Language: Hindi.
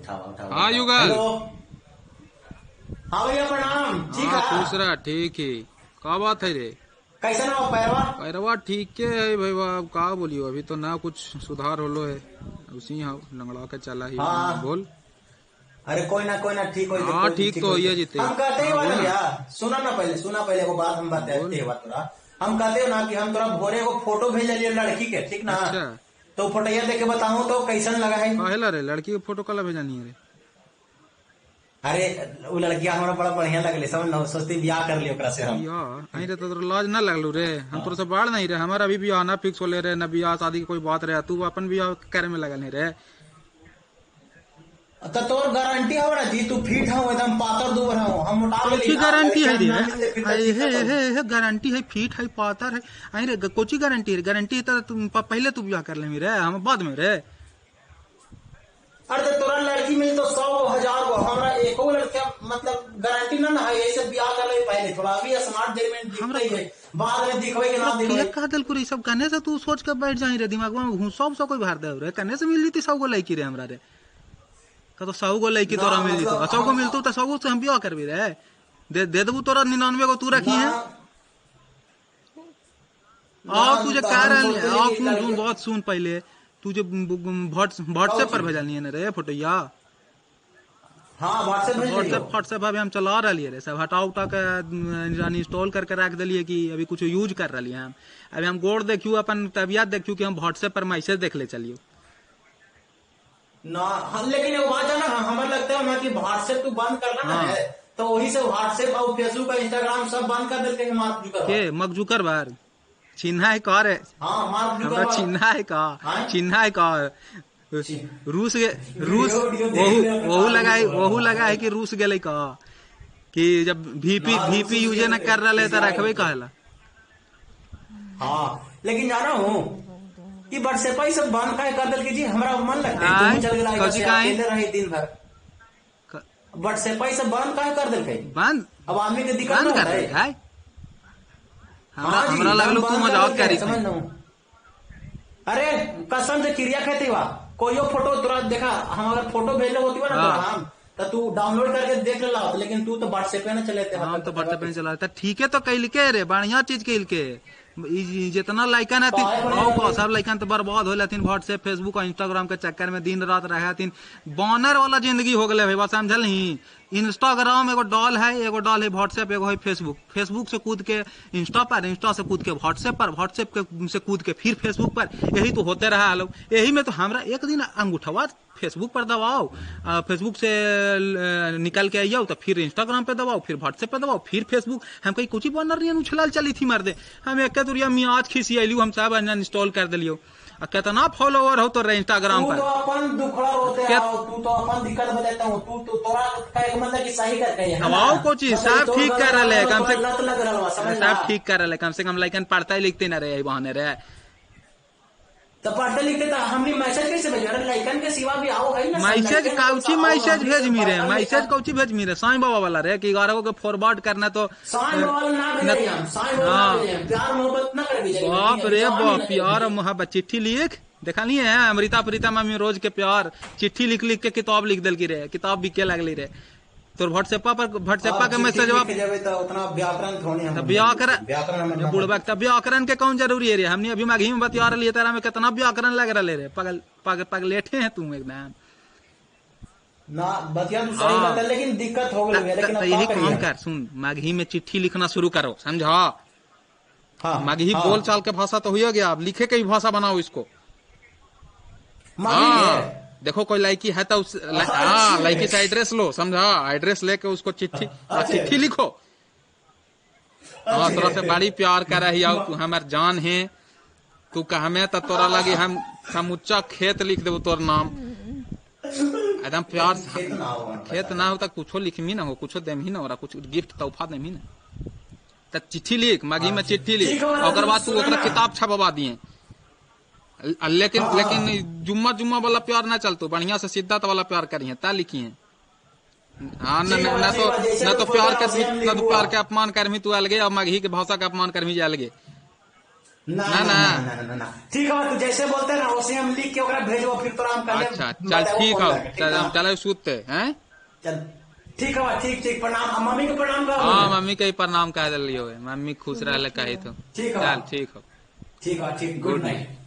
उठाओ उठाओ। हाँ युगल। हेलो। हाँ भैया प्रणाम। ठीक हाँ है। खुश रह, ठीक है। का बात है रे? कैसे ना पैरवा? पैरवा ठीक है भाई, अब का बोलियो, अभी तो ना कुछ सुधार होलो है, उसी हाँ लंगड़ा के चला ही हाँ। बोल। अरे कोई ना ठीक हो जाते, हाँ कोई नहीं ठीक ठीक तो हो होइए जाते। जीते। हम कहते ही हाँ हुआ बोल ना ना। भैया, सुना पहले एगो बात हम बताते बोल। हुआ तोरा। हम कहते हो ना कि हम तोरा भोरे एगो फोटो भेजलिए लड़की के, ठीक ना? अच्छा। तो फोटोया देख के बताऊं तो कैसन लगा है? काहेला रे, लड़की के फोटो कला भेजानी है रे? अरे वो लड़किया हमारा बड़ा बढ़िया लगले, समझ ना, सोचती ब्याह कर लियो ओकरा से हम। बिया अही रे, तो लाज ना लगलू रे? हम तोर से बाढ़ नहीं रे, हमारा अभी बियाह ना फिक्स होले रे, ना बियाह शादी की कोई बात रे, तू अपन बियाह करे में लगल नहीं रे। तो तोर गारंटी हो ना जी, तू फिट हो एकदम पातर दूबर हो, हम मोटा गेली कोची ना, गारंटी है लड़कियां रे? ना मिलते फिर तक हे दिक्कत हे हो। हे गारंटी है, फिट है, पातर है? अही रे कोची गारंटी है? गारंटी है तो तुम पहले तू बियाह कर ले रे, हम बाद में रे। अरे तो तोरा लड़की मिली तो 100 1000 गो, हमरा एको लड़किया मतलब गारंटी ना है, ऐसे ब्याह कर ले पहले थोड़ा, अभी स्मार्ट जजमेंट हमरा दिखते है, बाद में दिखवे के ना दिखवे। कह दिल पूरी सब कहने से तू सोच के बैठ जाई रे, दिमाग में सब कोई भर दे रे, कहने से मिल ली 100 गो लड़की रे हमरा रे। का तो 100 गो लड़की ना तोरा मिल ली, तो मतलब 100 गो मिलतू तो 100 गो से हम बियाह करबी रे। दे देबू तोरा 99 गो तू रखी ना है। ना आओ तुझे तो कह हम रहे, सोचते आओ कि सुन सुन लड़के बहुत सुन पहले। तुझे व्हाट्सएप पर भेजलिए ना रे फोटोया? हाँ व्हाट्सएप भेज दियो। व्हाट्सएप अभी हम चला रही रे, सब हटा उठा के इंस्टॉल करके रख दिलिए कि अभी कुछ यूज कर रही हम। अभी हम गोड़ देखियो, अपन तबियत देखियो कि हम व्हाट्सएप पर मैसेज देख ले चलियो। ना लेकिन वो बात है ना, हमें लगता है ना कि व्हाट्सएप तू बंद करना ना हाँ। है, तो वही से व्हाट्सएप और फेसबुक और इंस्टाग्राम सब बंद कर देते हैं मार्क के जुकरबर्ग। मक जुकरबर्ग चिन्हा है का रे? हाँ मार्क हमरा जुकरबर्ग। चिन्हा है का? हाँ? चिन्हा है का? रूस वीडियो देख लिया तो वहू लगा है कि रूस गेले का, कि जब वीपी हाँ, वीपी रूस यूजे न कर रहे तो रखबे इसराइल। कहेला। हाँ लेकिन जाना हूँ कि व्हाट्सएप ही सब बंद काहे कर दिल जी, हमारा मन लगता है आय, तुम चल गया कौची से काहे? अकेले रहे दिन भर। व्हाट्सएप ही सब बंद काहे कर दिल बंद अब आदमी के दिक्कत बंद ना कर होता रहे है। है? हमरा हाँ जी, हमरा लगलो बंद तू कर मजाक देलकै, करी समझ ना हूँ। अरे कसम से क्रिया कहती हुआ कोई फोटो तुरा देखा, हम अगर फोटो भेज होती हुआ ना हाँ। तोरा हम, तो तू डाउनलोड करके देख लेला, लेकिन तू तो व्हाट्सएप पे ना चले थे। हम तो व्हाट्सएप पे चला था, ठीक है तो कैल के रे, बढ़िया चीज कैल के। जितना लाइकन है सब लाइकन तो बर्बाद हो लेथिन व्हाट्सएप फेसबुक और इंस्टाग्राम के चक्कर में, दिन रात रहथिन बॉनर वाला जिंदगी हो गए भाई, समझल ही? इंस्टाग्राम एगो डॉल है, एगो डॉल है व्हाट्सएप, एगो है फेसबुक, फेसबुक से कूद के इंस्टा पर, इंस्टा से कूद के व्हाट्सएप पर, व्हाट्सएप से कूद के फिर फेसबुक पर, यही तो होते रहा लोग। यही में तो हमरा एक दिन अंगूठवा फेसबुक पर दबाओ, फेसबुक से निकल के आइयो तो फिर इंस्टाग्राम पे दबाओ, फिर व्हाट्सएप पे दबाओ, फिर फेसबुक। हम कहीं कुछ बनर नहीं उछलाल चली थी मर दे, हम एक दुरिया मियाज खिसी आइलू, हम सब इंस्टॉल कर दिलियो। कितना फॉलोवर हो तो इंस्टाग्राम पर? तू तो अपन दुखड़ा होते आओ, तू तो अपन दिक्कत बताता हूँ, तू तो तोरा का मतलब कि सही करके है ना? दबाओ को चीज सब ठीक कर रहे हैं, कम से लत लग रहा समझ ना। सब ठीक कर रहे हैं, कम से कम लाइकन पढ़ता ही लिखते ना रहे बहाने रे। तो पढ़ते लिखते तो हमने मैसेज कैसे भेजा? अरे लाइकन के सिवा भी आओ है ना, मैसेज कौची मैसेज भेज मी रे, मैसेज कौची भेज मी रे? साईं बाबा वाला रे कि 11 को फॉरवर्ड करना तो साईं बाबा ना भेजे हम, साईं बाबा ना भेजे, प्यार मोहब्बत ना कर भेजे। बाप रे बाप, प्यार मोहब्बत चिट्ठी लिख देखा नहीं है? अमृता प्रीता मम्मी रोज के प्यार चिट्ठी लिख लिख के किताब लिख दिल की रे, किताब बिके लगली रे। तो व्हाट्सएप के मैसेज उतना व्याकरण बुढ़बक तब व्याकरण के कौन जरूरी है रे? हमने अभी मघी में बतिया रही है, तेरा में कितना व्याकरण लग रहा रे, पगलेठे हैं तुम एकदम ना बतिया तो सही बात है, लेकिन दिक्कत हो गई है। लेकिन अब यही क्या काम करिए? कर, सुन मघी में चिट्ठी लिखना शुरू करो, समझा? हाँ, मगही हाँ। बोल चाल के भाषा तो हुई गया, अब लिखे के भाषा बनाओ इसको। मगही है। देखो कोई लड़की है तो लड़की से एड्रेस लो, समझा? एड्रेस लेके उसको चिट्ठी लिखो। हाँ तोरा से बड़ी प्यार कर रही हो, तू हमार जान है, तू कहमे तो तोरा लगी हम समुच्चा खेत लिख देव तोर नाम, एकदम प्यार। खेत ना हो तो कुछो लिखमी ना हो, कुछो देमी ना हो, कुछ गिफ्ट तोहफा देमी ना, तो चिट्ठी लिख, मगी में चिट्ठी लिख, और बाद तू ओकरा किताब छपवा दिए। लेकिन जुम्मा वाला प्यार ना चलतो, बढ़िया से सिद्धार्थ वाला प्यार करिए ता लिखिए। हाँ न तो प्यार के अपमान करमी तू अलगे, और मगही के भाषा के अपमान करमी अलगे। ना ना, ना ना। ना ना ना, ना। ठीक है, तू जैसे बोलते हैं ना वैसे हम लिख के ओकरा भेजबो, फिर तोरा हम कल अच्छा चल ठीक है, चल हम चले सूतते हैं। चल ठीक है, ठीक ठीक, प्रणाम, मम्मी को प्रणाम कर। हाँ मम्मी के ही प्रणाम कह दिलियो, मम्मी खुश रहे कही तो। ठीक है, चल ठीक हो, ठीक है, ठीक, गुड गुड नाइट। नाइट।